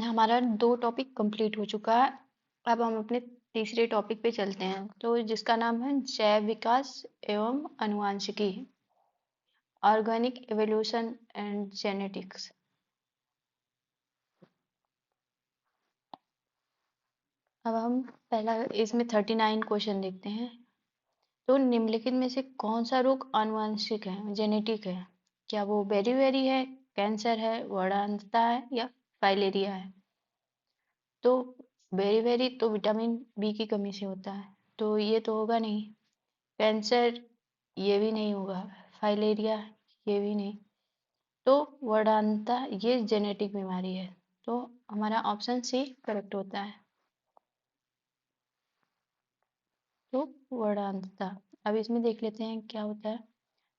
हमारा 2 topic complete हो चुका है। अब हम अपने तीसरे टॉपिक पे चलते हैं, तो जिसका नाम है जैव विकास एवं आनुवांशिकी, ऑर्गेनिक एवोल्यूशन एंड जेनेटिक्स। अब हम पहला इसमें 39 क्वेश्चन देखते हैं। तो निम्नलिखित में से कौन सा रोग आनुवांशिक है, जेनेटिक है? क्या वो बेरी है, कैंसर है, वर्णांतता है या फाइलेरिया है? तो बेरी तो विटामिन बी की कमी से होता है, तो ये तो होगा नहीं। कैंसर, ये भी नहीं होगा। फाइलेरिया, ये भी नहीं। तो वर्णांतता ये जेनेटिक बीमारी है, तो हमारा ऑप्शन सी करेक्ट होता है। तो वर्णांतता, अब इसमें देख लेते हैं क्या होता है।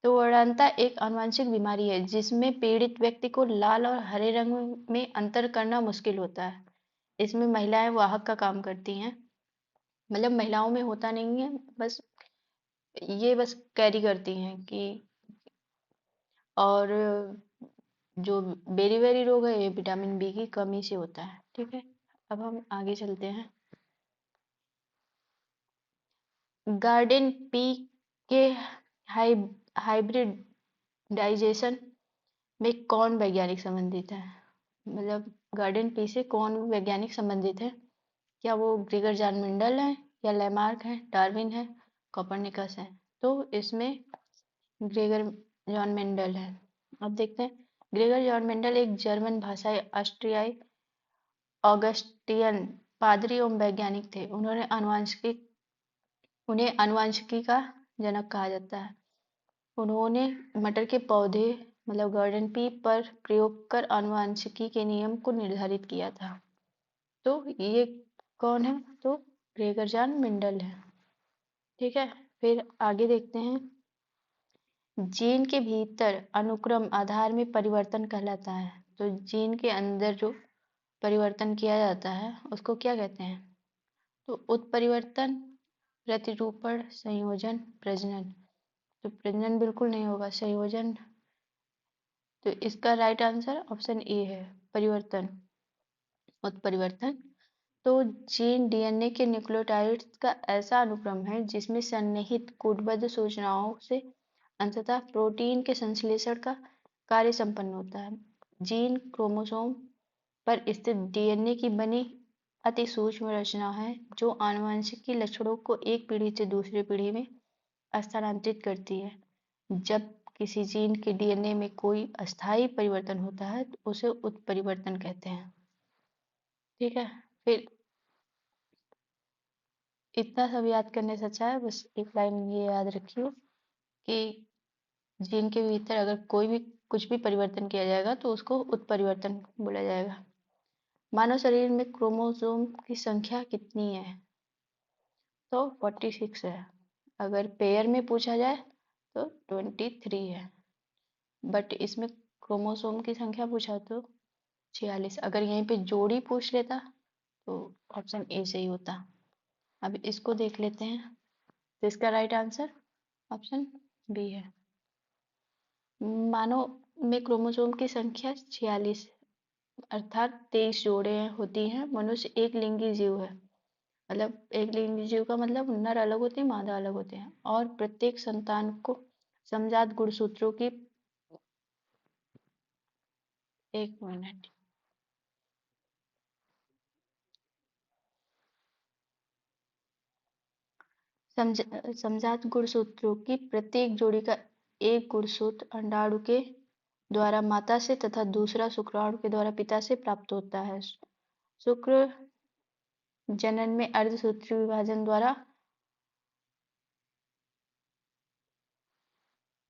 तो वर्णांतता एक आनुवंशिक बीमारी है जिसमें पीड़ित व्यक्ति को लाल और हरे रंग में अंतर करना मुश्किल होता है। इसमें महिलाएं वाहक का काम करती हैं, मतलब महिलाओं में होता नहीं है, बस ये बस कैरी करती हैं कि। और जो बेरी रोग है ये विटामिन बी की कमी से होता है। ठीक है, अब हम आगे चलते हैं। गार्डन पी के हाइब्रिडाइजेशन में कौन वैज्ञानिक संबंधित है? मतलब गार्डन पी से कौन वैज्ञानिक संबंधित है? क्या वो ग्रेगर जॉन मेंडल है, या लैमार्क है, डार्विन है, कोपरनिकस है? तो इसमें ग्रेगर जॉन मेंडल है। अब देखते हैं। ग्रेगर जॉन मेंडल एक जर्मन भाषाई ऑस्ट्रियाई ऑगस्टियन पादरी एवं वैज्ञानिक थे। उन्हें आनुवंशिकी का जनक कहा जाता है। उन्होंने मटर के पौधे मतलब गार्डन पी पर प्रयोग कर आनुवंशिकी के नियम को निर्धारित किया था। तो ये कौन है? तो ग्रेगर जॉन मेंडल है। ठीक है, फिर आगे देखते हैं। जीन के भीतर अनुक्रम आधार में परिवर्तन कहलाता है। तो जीन के अंदर जो परिवर्तन किया जाता है उसको क्या कहते हैं? तो उत्परिवर्तन, प्रतिरूपण, संयोजन, प्रजनन। तो प्रजनन बिल्कुल नहीं होगा, संयोजन। तो इसका राइट आंसर ऑप्शन ए है, परिवर्तन, उत्परिवर्तन। तो जीन डीएनए के न्यूक्लियोटाइड्स का ऐसा अनुक्रम है जिसमें सन्निहित कूटबद्ध सूचनाओं से अंततः प्रोटीन के संश्लेषण का कार्य संपन्न होता है। जीन क्रोमोसोम पर स्थित डीएनए की बनी अति सूक्ष्म रचना है जो आनुवंशिक लक्षणों को एक पीढ़ी से दूसरी पीढ़ी में स्थानांतरित करती है। जब किसी जीन के डीएनए में कोई अस्थायी परिवर्तन होता है तो उसे उत्परिवर्तन कहते हैं। ठीक है, फिर इतना सब याद करने से अच्छा है बस एक लाइन ये याद रखियो कि जीन के भीतर अगर कोई भी कुछ भी परिवर्तन किया जाएगा तो उसको उत्परिवर्तन बोला जाएगा। मानव शरीर में क्रोमोसोम की संख्या कितनी है? तो 46 है। अगर पेयर में पूछा जाए तो 23 है, बट इसमें क्रोमोसोम की संख्या पूछा तो 46। अगर यहीं पे जोड़ी पूछ लेता तो ऑप्शन ए सही होता। अब इसको देख लेते हैं। तो इसका राइट आंसर ऑप्शन बी है। मानव में क्रोमोसोम की संख्या 46 अर्थात 23 जोड़े होती हैं। मनुष्य एक लिंगी जीव है, मतलब एक लिंगी जीव का मतलब नर अलग होते हैं, मादा अलग होते हैं। और प्रत्येक संतान को समजात गुणसूत्रों की, एक मिनट, समजात गुणसूत्रों की प्रत्येक जोड़ी का एक गुणसूत्र अंडाणु के द्वारा माता से तथा दूसरा शुक्राणु के द्वारा पिता से प्राप्त होता है। शुक्र जनन में अर्धसूत्रीय विभाजन द्वारा